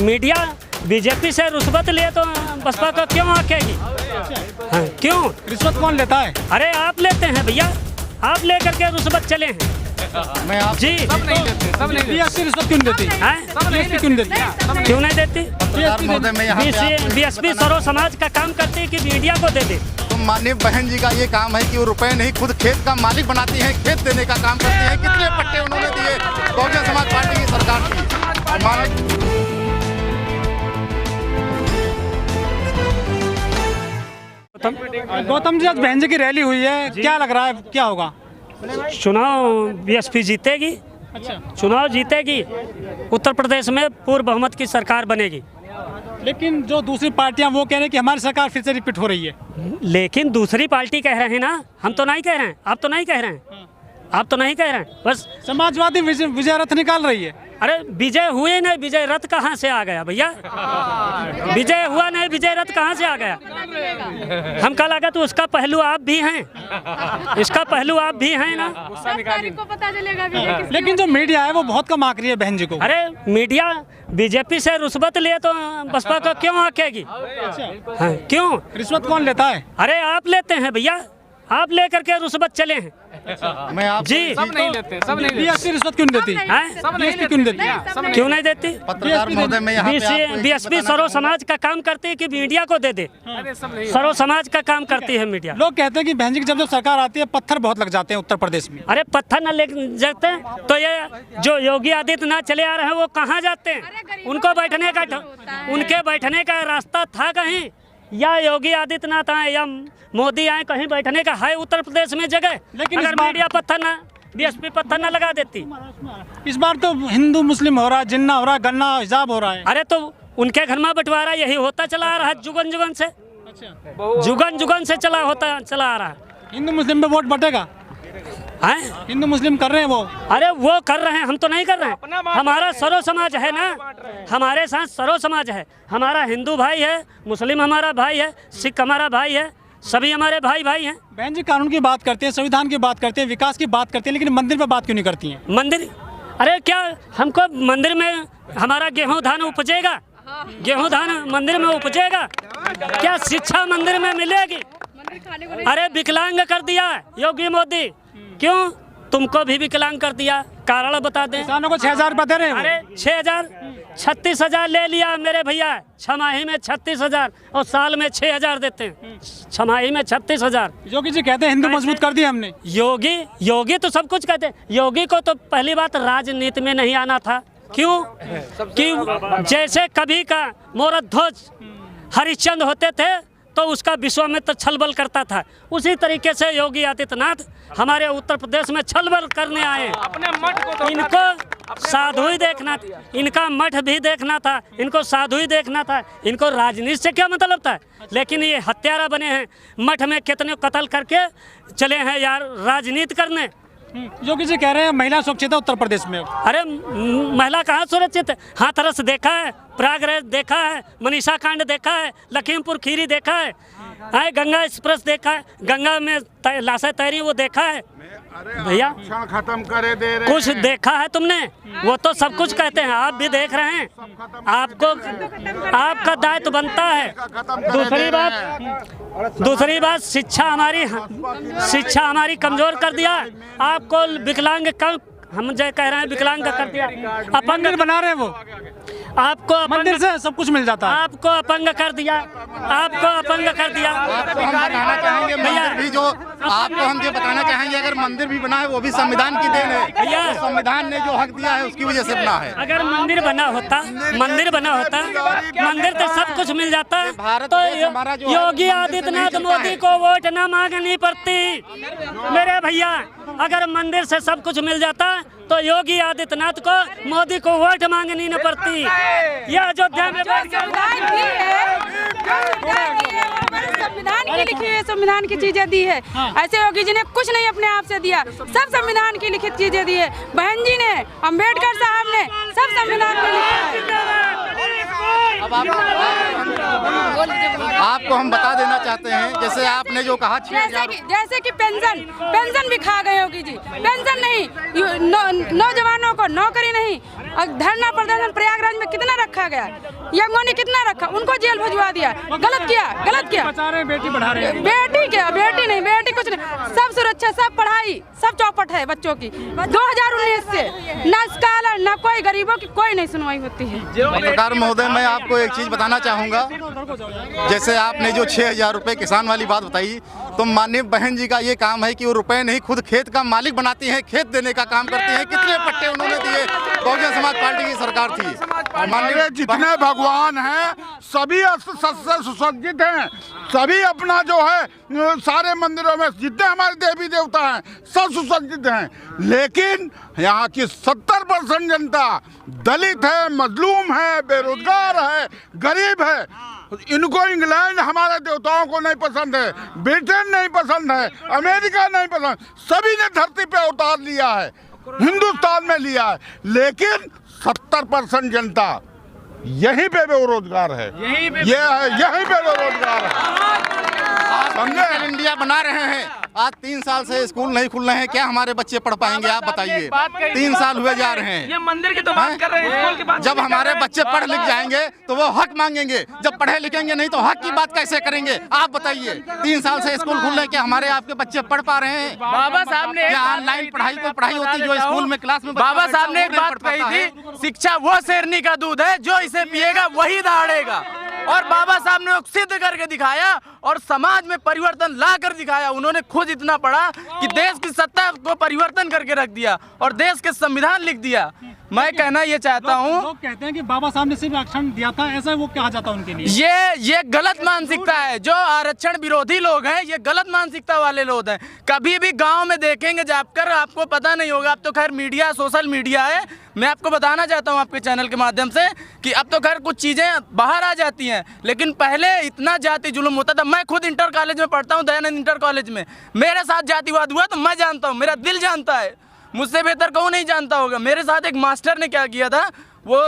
Media BJP से रुश्वत ले तो बसपा को क्यों आकेगी? हाँ, क्यों? रिश्वत कौन लेता है? अरे आप लेते हैं भैया, आप लेकर के रुश्वत चले हैं। मैं आप जी सब नहीं लेते, सब नहीं बीएसपी रिश्वत क्यों देती? बीएसपी क्यों देती? क्यों नहीं देती? बीएसपी सरो समाज का काम करती है कि मीडिया को दे दे? तो माननीय बहन जी का ये काम है कि वो रुपए नहीं खुद खेत का मालिक बनाती हैं, खेत देने का काम करती हैं। कितने पट्टे उन्होंने दिए बहुजन समाज पार्टी की सरकार की। गौतम जी, आज बहन जी की रैली हुई है, क्या लग रहा है, क्या होगा? चुनाव बीएसपी जीतेगी। अच्छा, चुनाव जीतेगी, उत्तर प्रदेश में पूर्ण बहुमत की सरकार बनेगी। लेकिन जो दूसरी पार्टियां वो कह रहे हैं कि हमारी सरकार फिर से रिपीट हो रही है। लेकिन दूसरी पार्टी कह रहे हैं ना, हम तो नहीं कह रहे हैं, आप तो नहीं कह रहे हैं, आप तो नहीं कह रहे हैं। बस समाजवादी विजय रथ निकाल रही है। अरे विजय हुए नहीं, विजय रथ कहाँ से आ गया भैया? विजय हुआ नहीं, विजय रथ कहाँ से आ गया? हमका लगा तो उसका पहलू आप भी हैं, इसका पहलू आप भी हैं ना। को पता चलेगा लेकिन जो मीडिया है वो बहुत कम आक रही है बहन जी को। अरे मीडिया बीजेपी से रुश्वत ले तो बसपा को क्यों आकेगी? हाँ, क्यों? रिश्वत कौन लेता है? अरे आप लेते हैं भैया, आप लेकर के रुश्वत चले हैं। मैं आप जी सब नहीं लेते, सब नहीं बीएसपी रिश्वत क्यों देती? बीएसपी क्यों देती? क्यों नहीं देती? पत्रकार महोदय में यहाँ पे बीएसपी सरो समाज का काम करती है कि मीडिया को दे दे? सरो समाज का काम करती है मीडिया। लोग कहते हैं कि बहन जी की जब सरकार आती है पत्थर बहुत लग जाते हैं उत्तर प्रदेश में। अरे पत्थर न ले जाते हैं तो ये जो योगी आदित्यनाथ चले आ रहे हैं वो कहाँ जाते हैं? उनको बैठने का, उनके बैठने का रास्ता था कहीं? या योगी आदित्यनाथ आए या मोदी आए, कहीं बैठने का है उत्तर प्रदेश में जगह? लेकिन अगर मीडिया पत्थर ना, बीएसपी पत्थर न लगा देती। इस बार तो हिंदू मुस्लिम हो रहा है, जिन्ना हो रहा है, गन्ना हिजाब हो रहा है। अरे तो उनके घर में बंटवारा यही होता चला आ रहा है, जुगन जुगन से, जुगन जुगन से चला आ रहा है। हिंदू मुस्लिम में वोट बटेगा? हैं? हिंदू मुस्लिम कर रहे हैं वो। अरे वो कर रहे हैं, हम तो नहीं कर रहे हैं। हमारा सरो समाज है ना, हमारे साथ सरो समाज है। हमारा हिंदू भाई है, मुस्लिम हमारा भाई है, सिख हमारा भाई है, सभी हमारे भाई भाई हैं। बहन जी कानून की बात करते हैं, संविधान की बात करते हैं, विकास की बात करते हैं, लेकिन मंदिर पे बात क्यों नहीं करती हैं? मंदिर, अरे क्या हमको मंदिर में हमारा गेहूं धान उपजेगा? गेहूं धान मंदिर में उपजेगा क्या? शिक्षा मंदिर में मिलेगी? अरे विकलांग कर दिया योगी मोदी, क्यों? तुमको भी विकलांग कर दिया, कारण बता दें। किसानों को 6,000 रुपये दे रहे हैं। अरे 6,000, 36,000 ले लिया मेरे भैया, छमाही में 36,000 और साल में 6,000 देते हैं, छमाही में 36,000। योगी जी कहते हैं हिंदू मजबूत कर दिया हमने। योगी तो सब कुछ कहते हैं। योगी को तो पहली बात राजनीति में नहीं आना था। क्यों? कि जैसे कभी का मोरध्वज हरिश्चंद होते थे तो उसका विश्वामित्र छलबल करता था, उसी तरीके से योगी आदित्यनाथ हमारे उत्तर प्रदेश में छलबल करने आए। अपने मठ को इनको साधु ही देखना था, इनका मठ भी देखना था, इनको साधु ही देखना था, इनको राजनीति से क्या मतलब था? लेकिन ये हत्यारा बने हैं, मठ में कितने कत्ल करके चले हैं यार राजनीति करने। योगी जी कह रहे हैं महिला सुरक्षित है उत्तर प्रदेश में। अरे महिला कहाँ सुरक्षित है? हाथरस देखा है, प्रयागराज देखा है, मनीषा कांड देखा है, लखीमपुर खीरी देखा है, गंगा एक्सप्रेस देखा है, गंगा में लाशें तैरी वो देखा है भैया? खत्म करे दे रहे कुछ देखा है तुमने? वो तो सब कुछ कहते हैं, आप भी देख रहे हैं, आपको आपका दायित्व बनता है। दूसरी बात शिक्षा हमारी कमजोर कर दिया। आपको विकलांग हम जो कह रहे हैं विकलांग कर दिया, अपंग बना रहे हैं वो। आपको मंदिर से सब कुछ मिल जाता है। आपको अपंग कर दिया, आपको अपंग कर दिया। आपको हम बताना चाहेंगे मंदिर भी जो आपको हम ये बताना चाहेंगे, अगर मंदिर भी बना है वो भी संविधान की देन है भैया। संविधान ने जो हक दिया है उसकी वजह से बना है। अगर मंदिर बना होता, मंदिर तो सब कुछ मिल जाता, तो योगी आदित्यनाथ मोदी को वोट न मांगनी पड़ती मेरे भैया। अगर मंदिर से सब कुछ मिल जाता तो योगी आदित्यनाथ को मोदी को वोट मांगनी न पड़ती। यह अयोध्या में संविधान की लिखी है, संविधान की चीजें दी है। ऐसे योगी जी ने कुछ नहीं अपने आप से दिया, सब संविधान की लिखित चीजें दी है। बहन जी ने, अम्बेडकर साहब ने, सब संविधान में आपको हम बता देना चाहते हैं, जैसे आपने जो कहा जैसे कि पेंशन भी खा गए योगी जी। पेंशन नहीं, नौजवानों को नौकरी नहीं, और धरना प्रदर्शन प्रयागराज में कितना रखा गया, यंगों ने कितना रखा, उनको जेल भिजवा दिया। गलत किया, गलत किया। बचा रहे हैं, बेटी बढ़ा रहे हैं। बेटी क्या, बेटी नहीं, बेटी कुछ नहीं, सब सुरक्षा, सब पढ़ाई, सब चौपट है बच्चों की। 2019 से न स्कॉलर न कोई गरीबों की कोई नहीं सुनवाई होती है। पत्रकार महोदय, मैं आपको एक चीज बताना चाहूँगा। जैसे आपने जो 6,000 रुपये किसान वाली बात बताई, तो माननीय बहन जी का ये काम है कि वो रुपए नहीं, खुद खेत का मालिक बनाती हैं, खेत देने का काम करती हैं। कितने पट्टे उन्होंने दिए, बहुजन समाज पार्टी की सरकार थी। माननीय जितने भगवान हैं सभी अस्त्र सुसज्जित हैं, सभी अपना जो है सारे मंदिरों में जितने हमारे देवी देवता हैं सब सुसज्जित हैं, लेकिन यहाँ की 70% जनता दलित है, मजलूम है, बेरोजगार है, गरीब है। इनको इंग्लैंड हमारे देवताओं को नहीं पसंद है, ब्रिटेन नहीं पसंद है, अमेरिका नहीं पसंद, सभी ने धरती पे अवतार लिया है, हिंदुस्तान में लिया है, लेकिन 70% जनता यहीं पे बेरोजगार है, यहीं पे बेरोजगार है। समझे, इंडिया बना रहे हैं। आज 3 साल से स्कूल नहीं खुल रहे हैं, क्या हमारे बच्चे पढ़ पाएंगे? आप बताइए। 3 साल हुए जा रहे हैं। ये मंदिर की तो बात कर रहे हैं, स्कूल की बात। जब हमारे बच्चे पढ़ लिख जाएंगे तो वो हक मांगेंगे, जब पढ़े लिखेंगे नहीं तो हक की बात कैसे करेंगे? आप बताइए। 3 साल से स्कूल खुल रहे हैं, क्या हमारे आपके बच्चे पढ़ पा रहे हैं? बाबा साहब ने ऑनलाइन पढ़ाई कोई पढ़ाई होती जो स्कूल में क्लास में बाबा साहब ने एक बात कही थी, शिक्षा वो शेरनी का दूध है, जो इसे पिएगा वही दहाड़ेगा। और बाबा साहब ने सिद्ध करके दिखाया और समाज में परिवर्तन ला कर दिखाया। उन्होंने खुद इतना पढ़ा कि देश की सत्ता को परिवर्तन करके रख दिया और देश के संविधान लिख दिया। मैं कहना ये चाहता हूँ, लोग कहते हैं कि बाबा साहब ने सिर्फ आरक्षण दिया था, ऐसा वो कहा जाता है उनके लिए। ये गलत मानसिकता है। जो आरक्षण विरोधी लोग हैं ये गलत मानसिकता वाले लोग हैं। कभी भी गांव में देखेंगे जाकर, आपको पता नहीं होगा। अब तो खैर मीडिया, सोशल मीडिया है। मैं आपको बताना चाहता हूं आपके चैनल के माध्यम से कि अब तो खैर कुछ चीज़ें बाहर आ जाती हैं, लेकिन पहले इतना जाति जुल्म होता था। मैं खुद इंटर कॉलेज में पढ़ता हूं, दयानंद इंटर कॉलेज में। मेरे साथ जातिवाद हुआ तो मैं जानता हूं, मेरा दिल जानता है, मुझसे बेहतर कौन नहीं जानता होगा। मेरे साथ एक मास्टर ने क्या किया था, वो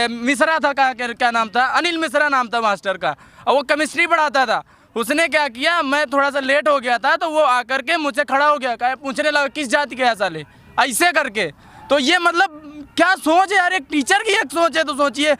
मिश्रा था, क्या नाम था, अनिल मिश्रा नाम था मास्टर का, और वो केमिस्ट्री पढ़ाता था। उसने क्या किया, मैं थोड़ा सा लेट हो गया था तो वो आकर के मुझसे खड़ा हो गया, कहा पूछने लगा किस जाति के है साले, ऐसे करके। तो ये मतलब क्या सोच है यार, एक टीचर की एक सोच है तो सोचिए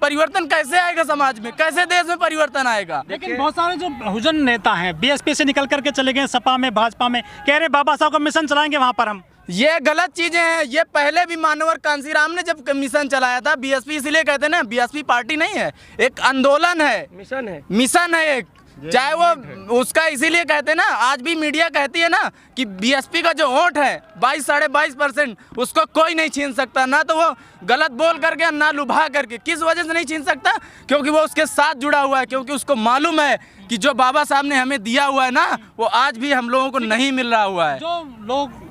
परिवर्तन कैसे आएगा समाज में, कैसे देश में परिवर्तन आएगा। लेकिन बहुत सारे जो बहुजन नेता हैं बीएसपी से निकल करके चले गए सपा में, भाजपा में, कह रहे बाबा साहब का मिशन चलाएंगे वहाँ पर हम। ये गलत चीजें हैं। ये पहले भी मानवर कांसीराम ने जब मिशन चलाया था, बीएसपी इसलिए कहते हैं ना, बीएसपी पार्टी नहीं है, एक आंदोलन है, मिशन है एक, चाहे वो उसका इसीलिए कहते हैं ना। आज भी मीडिया कहती है ना कि बीएसपी का जो वोट है 22-22.5%, उसको कोई नहीं छीन सकता, ना तो वो गलत बोल करके ना लुभा करके। किस वजह से नहीं छीन सकता? क्योंकि वो उसके साथ जुड़ा हुआ है, क्योंकि उसको मालूम है कि जो बाबा साहब ने हमें दिया हुआ है ना, वो आज भी हम लोगों को नहीं मिल रहा हुआ है। जो लोग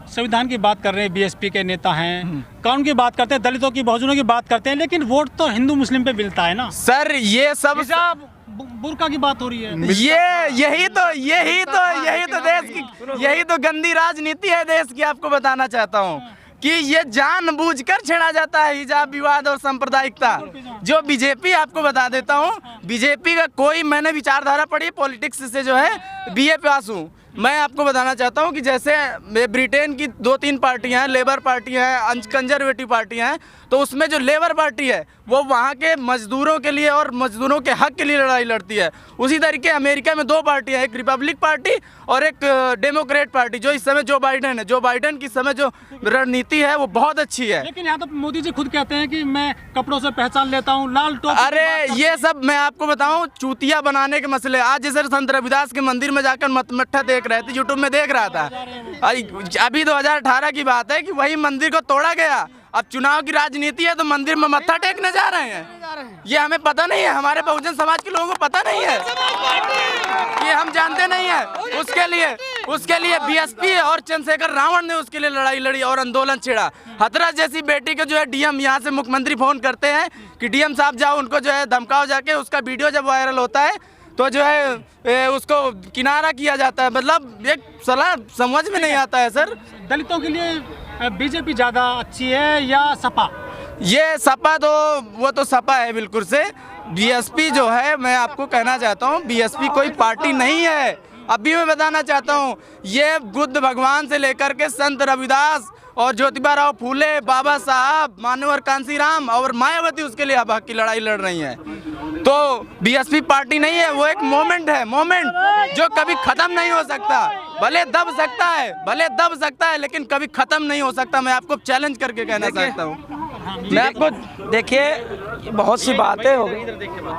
संविधान की बात कर रहे हैं, बीएसपी के नेता हैं, कानून की बात करते हैं, दलितों की, बहुजनों की बात करते हैं, लेकिन वोट तो हिंदू मुस्लिम पे मिलता है ना सर। ये सब बुर्का की बात हो रही है। यही तो गंदी राजनीति है देश की। आपको बताना चाहता हूँ कि ये जानबूझकर छेड़ा जाता है हिजाब विवाद और सांप्रदायिकता। जो बीजेपी, आपको बता देता हूँ, बीजेपी का कोई, मैंने विचारधारा पढ़ी, पॉलिटिक्स से जो है बीए पास हूँ। मैं आपको बताना चाहता हूँ कि जैसे ब्रिटेन की 2-3 पार्टियाँ हैं, लेबर पार्टी है, कंजर्वेटिव पार्टियाँ हैं, तो उसमें जो लेबर पार्टी है वो वहाँ के मजदूरों के लिए और मजदूरों के हक के लिए लड़ाई लड़ती है। उसी तरीके अमेरिका में 2 पार्टियाँ, एक रिपब्लिक पार्टी और एक डेमोक्रेट पार्टी, जो इस समय जो बाइडेन है। जो बाइडेन की समय जो रणनीति है वो बहुत अच्छी है। लेकिन यहाँ तो मोदी जी खुद कहते हैं कि मैं कपड़ों से पहचान लेता हूँ, लाल टोपी। अरे ये सब मैं आपको बताऊँ, चूतिया बनाने के मसले। आज जैसे संत रविदास के मंदिर में जाकर मत्था देख रहे थे, यूट्यूब में देख रहा था, अभी 2018 की बात है कि वही मंदिर को तोड़ा गया। अब चुनाव की राजनीति है तो मंदिर में मत्था टेकने जा रहे हैं। ये हमें पता नहीं है, हमारे बहुजन समाज के लोगों को पता नहीं है, ये हम जानते नहीं है। उसके लिए बीएसपी और चंद्रशेखर रावण ने उसके लिए लड़ाई लड़ी और आंदोलन छेड़ा। हथरस जैसी बेटी के जो है डीएम, यहाँ से मुख्यमंत्री फोन करते हैं कि डीएम साहब जाओ, उनको जो है धमकाओ जाके। उसका वीडियो जब वायरल होता है तो जो है उसको किनारा किया जाता है। मतलब एक सलाह समझ में नहीं आता है सर। दलितों के लिए बीजेपी ज़्यादा अच्छी है या सपा? ये सपा तो वो तो सपा है बिल्कुल से। बीएसपी जो है, मैं आपको कहना चाहता हूँ, बीएसपी कोई पार्टी नहीं है। अभी मैं बताना चाहता हूँ, ये बुद्ध भगवान से लेकर के संत रविदास और ज्योतिबा राव फूले, बाबा साहब, मानवर कांसीराम और मायावती उसके लिए अब हक की लड़ाई लड़ रही है। तो बीएसपी पार्टी नहीं है, वो एक मोमेंट है, मोमेंट जो कभी खत्म नहीं हो सकता। भले दब सकता है लेकिन कभी खत्म नहीं हो सकता। मैं आपको चैलेंज करके कहना चाहता हूँ। मैं आपको देखिए बहुत सी बातें हो गई,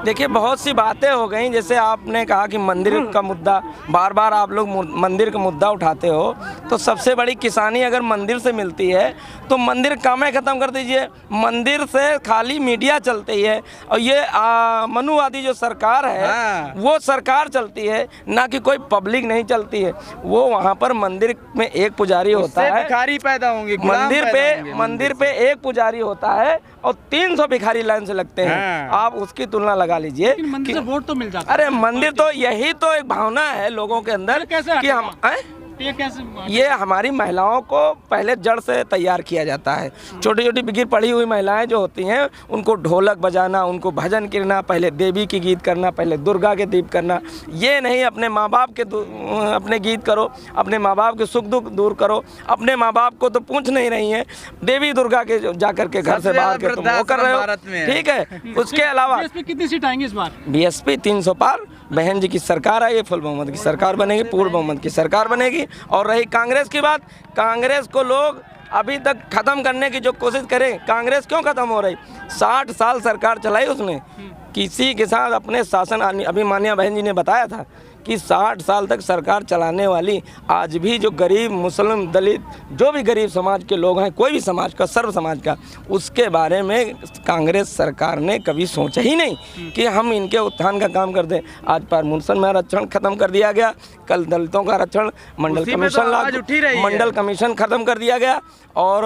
देखिए बहुत सी बातें हो गई। जैसे आपने कहा कि मंदिर का मुद्दा, बार बार आप लोग मंदिर का मुद्दा उठाते हो, तो सबसे बड़ी किसानी अगर मंदिर से मिलती है तो मंदिर कामें ख़त्म कर दीजिए। मंदिर से खाली मीडिया चलती है और ये मनुवादी जो सरकार है वो सरकार चलती है, ना कि कोई पब्लिक नहीं चलती है। वो वहाँ पर मंदिर में एक पुजारी होता है, भिखारी पैदा होंगे, मंदिर पे एक पुजारी होता है और 300 भिखारी लाइन से लगते हैं। आप उसकी तुलना लगा लीजिए। मंदिर से वोट तो मिल जाता है। अरे मंदिर तो यही तो एक भावना है लोगों के अंदर कि हम ये हमारी महिलाओं को पहले जड़ से तैयार किया जाता है। छोटी छोटी बिगिर पढ़ी हुई महिलाएं जो होती हैं उनको ढोलक बजाना, उनको भजन करना, पहले देवी की गीत करना, पहले दुर्गा के दीप करना। ये नहीं अपने माँ बाप के अपने गीत करो, अपने माँ बाप के सुख दुख दूर करो। अपने माँ बाप को तो पूछ नहीं रही हैं, देवी दुर्गा के जाकर के घर से बाहर के तुम वो कर रहे हो, ठीक है। उसके अलावा कितनी सीट आएंगी इस बार? बीएसपी 300 पार। बहन जी की सरकार आई है, फुल बहुमत की सरकार बनेगी, पूर्ण बहुमत की सरकार बनेगी। और रही कांग्रेस की बात, कांग्रेस को लोग अभी तक खत्म करने की जो कोशिश करें, कांग्रेस क्यों खत्म हो रही? 60 साल सरकार चलाई उसने, किसी के साथ अपने शासन, अभी मान्या बहन जी ने बताया था कि 60 साल तक सरकार चलाने वाली आज भी जो गरीब, मुस्लिम, दलित, जो भी गरीब समाज के लोग हैं, कोई भी समाज का, सर्व समाज का, उसके बारे में कांग्रेस सरकार ने कभी सोचा ही नहीं कि हम इनके उत्थान का काम कर दें। आज पर मुनसन में आरक्षण खत्म कर दिया गया, कल दलितों का आरक्षण मंडल कमीशन खत्म कर दिया गया और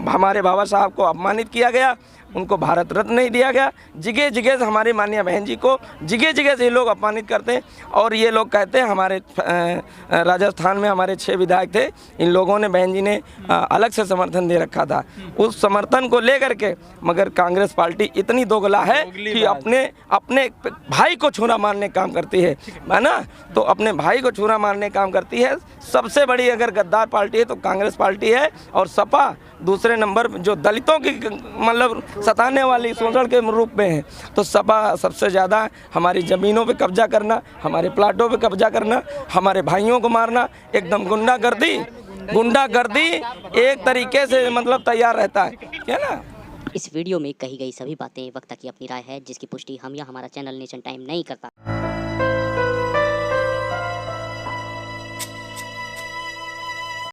हमारे बाबा साहब को अपमानित किया गया, उनको भारत रत्न नहीं दिया गया। जगह जगह से हमारी माननीय बहन जी को जगह जगह से ये लोग अपमानित करते हैं। और ये लोग कहते हैं हमारे राजस्थान में हमारे 6 विधायक थे, इन लोगों ने, बहन जी ने अलग से समर्थन दे रखा था। उस समर्थन को लेकर के मगर कांग्रेस पार्टी इतनी दोगला है कि अपने भाई को छुरा मारने का काम करती है ना, तो अपने भाई को छुरा मारने का काम करती है। सबसे बड़ी अगर गद्दार पार्टी है तो कांग्रेस पार्टी है। और सपा दूसरे नंबर जो दलितों की मतलब सताने वाली शोषण के रूप में है, तो सपा सबसे ज़्यादा हमारी ज़मीनों पे कब्जा करना, हमारे प्लाटों पे कब्जा करना, हमारे भाइयों को मारना, एकदम गुंडागर्दी एक तरीके से मतलब तैयार रहता है ना। इस वीडियो में कही गई सभी बातें वक्ता की अपनी राय है, जिसकी पुष्टि हम या हमारा चैनल नेशन टाइम नहीं करता।